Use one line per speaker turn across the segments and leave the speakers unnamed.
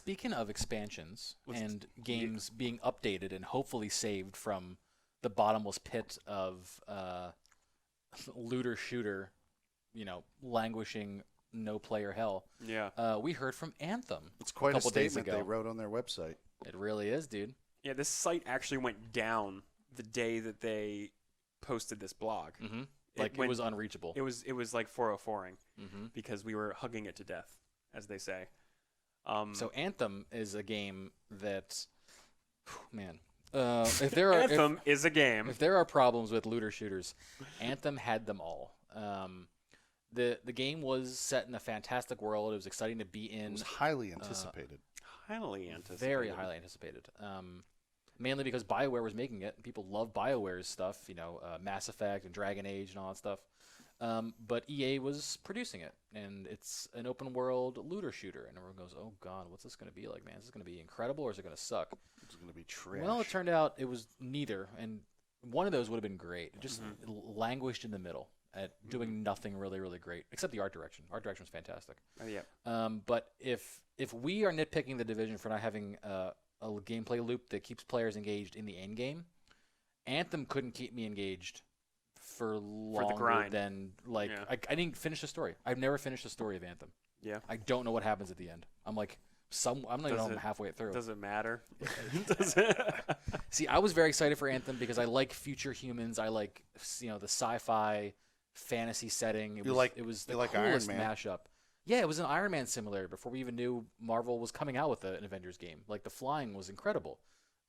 Speaking of expansions and games being updated and hopefully saved from the bottomless pit of looter shooter, languishing no player hell.
Yeah.
We heard from Anthem.
It's quite a
couple days
statement
ago.
they wrote on their website.
It really is, dude.
Yeah, this site actually went down the day that they posted this blog.
Mm-hmm. It was unreachable.
It was like 404ing
mm-hmm.
because we were hugging it to death, as they say.
So Anthem is a game that, man, if there are
Anthem is a game.
If there are problems with looter shooters, Anthem had them all. The game was set in a fantastic world. It was exciting to be in.
It was highly anticipated.
Highly anticipated.
Very highly anticipated. Mainly because Bioware was making it. People love Bioware's stuff, Mass Effect and Dragon Age and all that stuff. But EA was producing it, and it's an open world looter shooter. And everyone goes, "Oh God, what's this going to be like, man? Is this going to be incredible or is it going to suck?"
It's going to be trash.
Well, it turned out it was neither, and one of those would have been great. It just languished in the middle at doing nothing really, really great, except the art direction. Art direction was fantastic.
Yeah.
But if we are nitpicking the Division for not having a gameplay loop that keeps players engaged in the end game, Anthem couldn't keep me engaged for longer than I didn't finish the story. I've never finished the story of Anthem.
Yeah.
I don't know what happens at the end. I'm like I'm not even halfway through.
Does it matter?
See, I was very excited for Anthem because I like future humans. I like the sci-fi fantasy setting. It was the coolest mashup. Yeah, it was an Iron Man simulator before we even knew Marvel was coming out with an Avengers game. Like, the flying was incredible.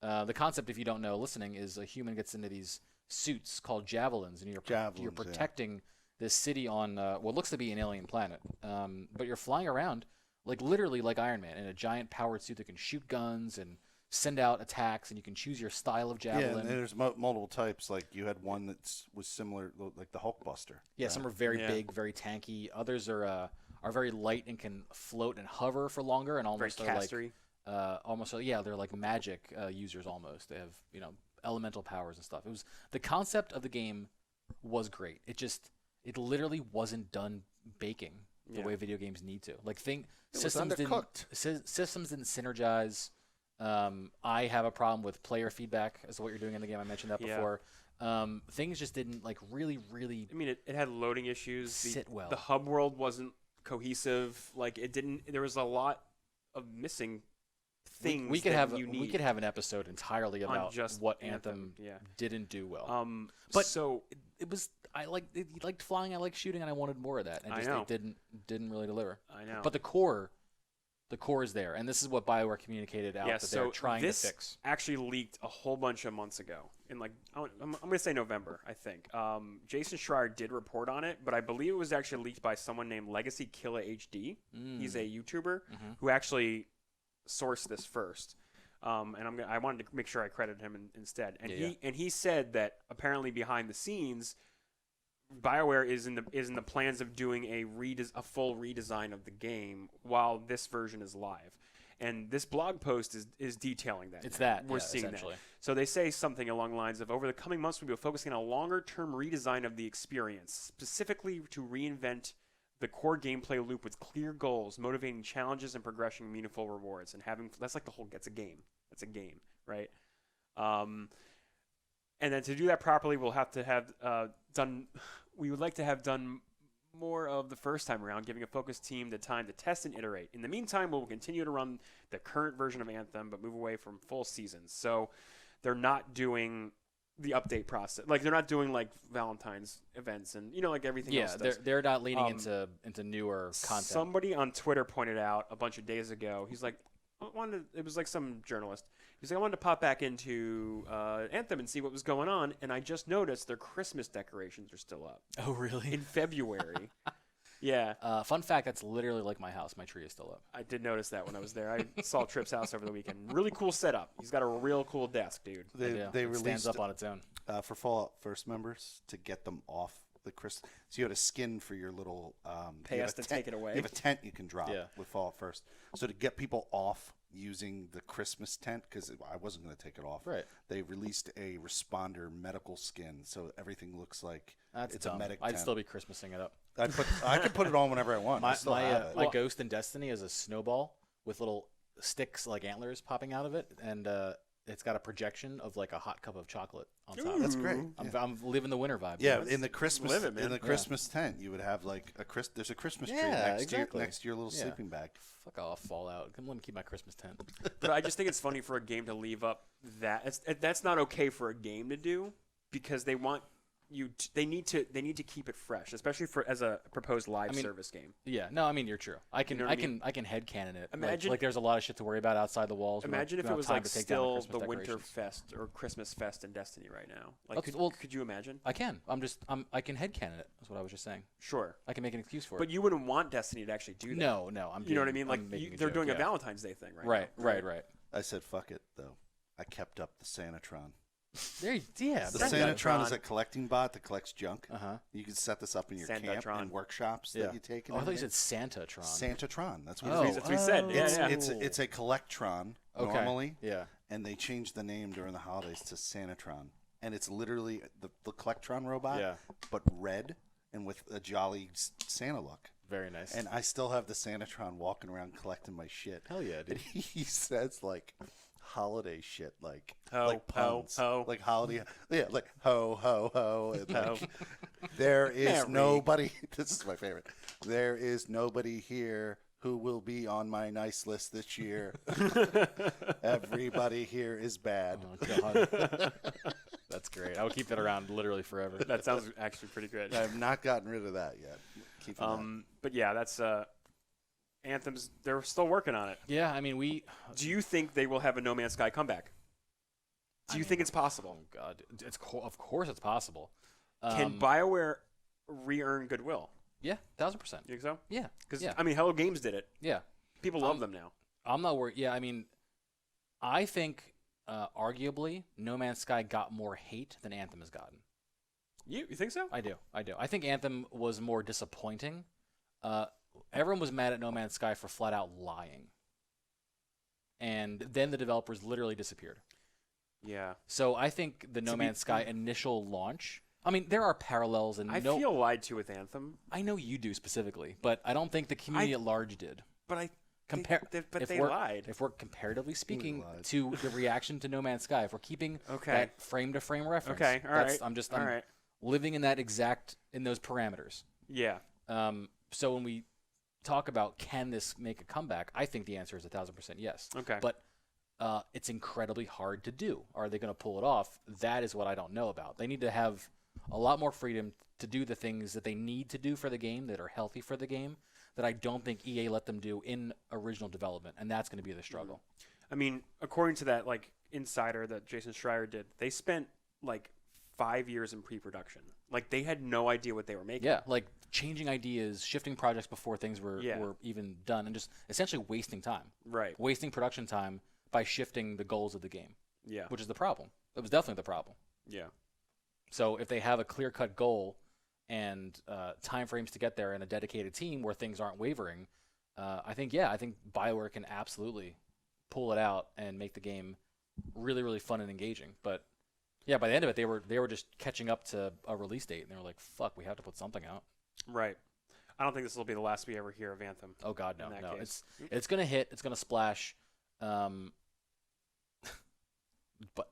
The concept, if you don't know, listening, is a human gets into these suits called javelins, and you're protecting this city on what looks to be an alien planet. But you're flying around, literally like Iron Man, in a giant powered suit that can shoot guns and send out attacks, and you can choose your style of javelin.
Yeah, and there's multiple types. Like, you had one that was similar, like the Hulkbuster.
Yeah, some are very big, very tanky. Others are very light and can float and hover for longer, and almost
very castery.
They're like magic users almost. They have elemental powers and stuff. It was the concept of the game was great. It literally wasn't done baking the way video games need to. Systems didn't synergize. I have a problem with player feedback as to what you're doing in the game. I mentioned that before. Things just didn't really. I
mean, it had loading issues.
Sit well.
The hub world wasn't cohesive. It didn't. There was a lot of missing things.
We could have an episode entirely about just what Anthem didn't do well. It was. I liked flying. I liked shooting, and I wanted more of that. And it didn't really deliver.
I know.
But the core is there, and this is what Bioware communicated out that they're trying to fix.
This actually leaked a whole bunch of months ago. In I'm going to say November, I think. Jason Schreier did report on it, but I believe it was actually leaked by someone named Legacy Killa HD. He's a YouTuber who actually sourced this first. And I wanted to make sure I credited him instead. And he said that apparently behind the scenes, BioWare is in the plans of doing a full redesign of the game while this version is live. And this blog post is detailing that.
It's that.
We're seeing that. So they say something along the lines of, over the coming months, we'll be focusing on a longer-term redesign of the experience, specifically to reinvent the core gameplay loop with clear goals, motivating challenges and progression, and meaningful rewards. And that's like the whole, it's a game. It's a game, right? And then to do that properly, we'll have to have we would like to have done more of the first time around, giving a focused team the time to test and iterate. In the meantime, we'll continue to run the current version of Anthem, but move away from full seasons. So they're not doing the update process. They're not doing Valentine's events and everything else does.
Yeah, they're not leaning into newer content.
Somebody on Twitter pointed out a bunch of days ago, he's like, it was some journalist. He's like, I wanted to pop back into Anthem and see what was going on, and I just noticed their Christmas decorations are still up.
Oh, really?
In February. Yeah.
Fun fact, that's literally like my house. My tree is still up.
I did notice that when I was there. I saw Tripp's house over the weekend. Really cool setup. He's got a real cool desk, dude.
They released,
stands up on its own.
For Fallout First members to get them off the Christmas. So you had a skin for your little...
Pay us to take it away.
You have a tent you can drop with Fallout First. So to get people off using the Christmas tent, because I wasn't going to take it off.
Right.
They released a responder medical skin, so everything looks like it's
dumb.
a medic
I'd
tent.
still be Christmasing it up.
I could put it on whenever I want.
My Ghost in Destiny is a snowball with little sticks like antlers popping out of it, and it's got a projection of like a hot cup of chocolate on top.
That's great.
I'm living the winter vibe.
Yeah, in the Christmas tent, you would have like there's a Christmas tree next to your little sleeping bag.
Fuck off, Fallout. Let me keep my Christmas tent.
But I just think it's funny for a game to leave up that. That's not okay for a game to do because they want they need to keep it fresh, especially as a proposed live service game.
Yeah, no, I mean you're true. I can headcanon it. Imagine like there's a lot of shit to worry about outside the walls.
Imagine if it was like still the Winter Fest or Christmas Fest in Destiny right now. Like, could you imagine?
I can. I can headcanon it. That's what I was just saying.
Sure,
I can make an excuse for it.
But you wouldn't want Destiny to actually do that.
No,
you know what I mean? Like they're doing a Valentine's Day thing, right?
Right.
I said fuck it though. I kept up the Santatron.
The
Santatron is a collecting bot that collects junk. You can set this up in your camp and workshops that you take.
I thought you said Santatron.
Santatron. That's what
we said.
It's a collectron normally.
Yeah.
And they changed the name during the holidays to Santatron, and it's literally the collectron robot, but red and with a jolly Santa look.
Very nice.
And I still have the Santatron walking around collecting my shit.
Hell yeah, dude.
And he says like holiday shit, like
puns,
like holiday, like ho ho ho, and like there is nobody. This is my favorite. There is nobody here who will be on my nice list this year. Everybody here is bad.
Oh, God. That's great. I will keep that around literally forever.
That sounds actually pretty good.
I have not gotten rid of that yet.
But yeah, that's Anthem's. They're still working on it.
Yeah, I mean,
Do you think they will have a No Man's Sky comeback? Do you think it's possible?
Oh God, of course it's possible.
Can BioWare re-earn goodwill?
Yeah, 1,000%.
You think so?
Yeah,
because I mean, Hello Games did it.
Yeah,
people love them now.
I'm not worried. Yeah, I mean, I think arguably No Man's Sky got more hate than Anthem has gotten.
You think so?
I do. I think Anthem was more disappointing. Everyone was mad at No Man's Sky for flat out lying. And then the developers literally disappeared.
Yeah.
So I think the No Man's Sky initial launch, I mean, there are parallels. And
I feel lied to with Anthem.
I know you do specifically, but I don't think the community at large did.
But they lied.
If we're comparatively speaking to the reaction to No Man's Sky, if we're keeping that frame-to-frame reference,
all right.
I'm living in those parameters.
Yeah.
So when we talk about can this make a comeback, I think the answer is 1,000% yes.
Okay.
But it's incredibly hard to do. Are they going to pull it off? That is what I don't know about. They need to have a lot more freedom to do the things that they need to do for the game that are healthy for the game that I don't think EA let them do in original development, and that's going to be the struggle.
I mean, according to that insider that Jason Schreier did, they spent 5 years in pre-production. They had no idea what they were making.
Yeah, changing ideas, shifting projects before things were even done, and just essentially wasting time.
Right.
Wasting production time by shifting the goals of the game.
Yeah.
Which is the problem. That was definitely the problem.
Yeah.
So if they have a clear-cut goal and timeframes to get there and a dedicated team where things aren't wavering, I think BioWare can absolutely pull it out and make the game really, really fun and engaging. But yeah, by the end of it, they were just catching up to a release date, and they were like, "Fuck, we have to put something out."
Right. I don't think this will be the last we ever hear of Anthem.
Oh God, no. It's gonna hit. It's gonna splash. But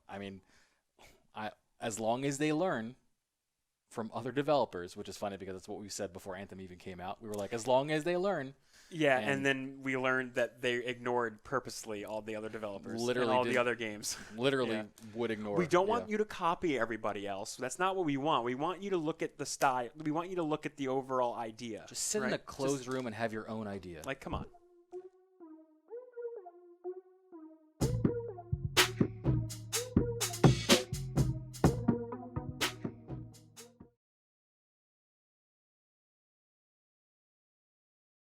I mean, as long as they learn from other developers, which is funny because that's what we said before Anthem even came out. We were like, as long as they learn.
Yeah, and then we learned that they ignored purposely all the other developers and all the other games.
Literally would ignore.
We don't want you to copy everybody else. That's not what we want. We want you to look at the style. We want you to look at the overall idea.
Just sit in a closed room and have your own idea.
Come on.